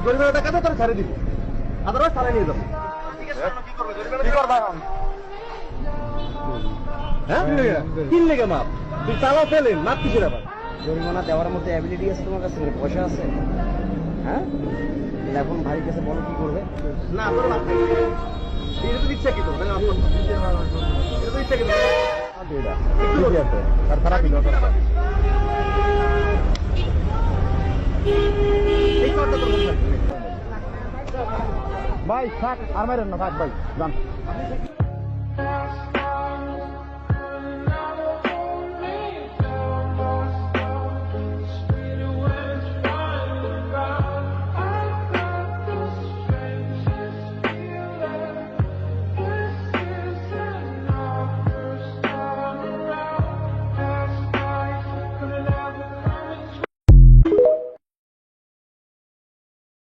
জরিমানা টাকা তো তোর ছাড়ে দিব, আদারওয়াইজ থানায় নিয়ে যাবো। কি করবা এখন? হ্যাঁ কি লেগে মাপ? তুই চালাও ফেলেন, মাপ কিসের আবার? জরিমানা দেওয়ার মধ্যে অ্যাবিলিটি আছে তোমার কাছে? পয়সা আছে? হ্যাঁ, এখন ভাইয়ের কাছে বলো কি করবে। না তোর মাপ নেই, এটা তো ইচ্ছা কি তোর? এটা তো ইচ্ছা কি তোর? ঠিকই আছে, তার খারাপ কি দরকার? এই কথাটা তোর মনে রাখবি। ভাই থাক, আর মারেন না, থাক ভাই, যান।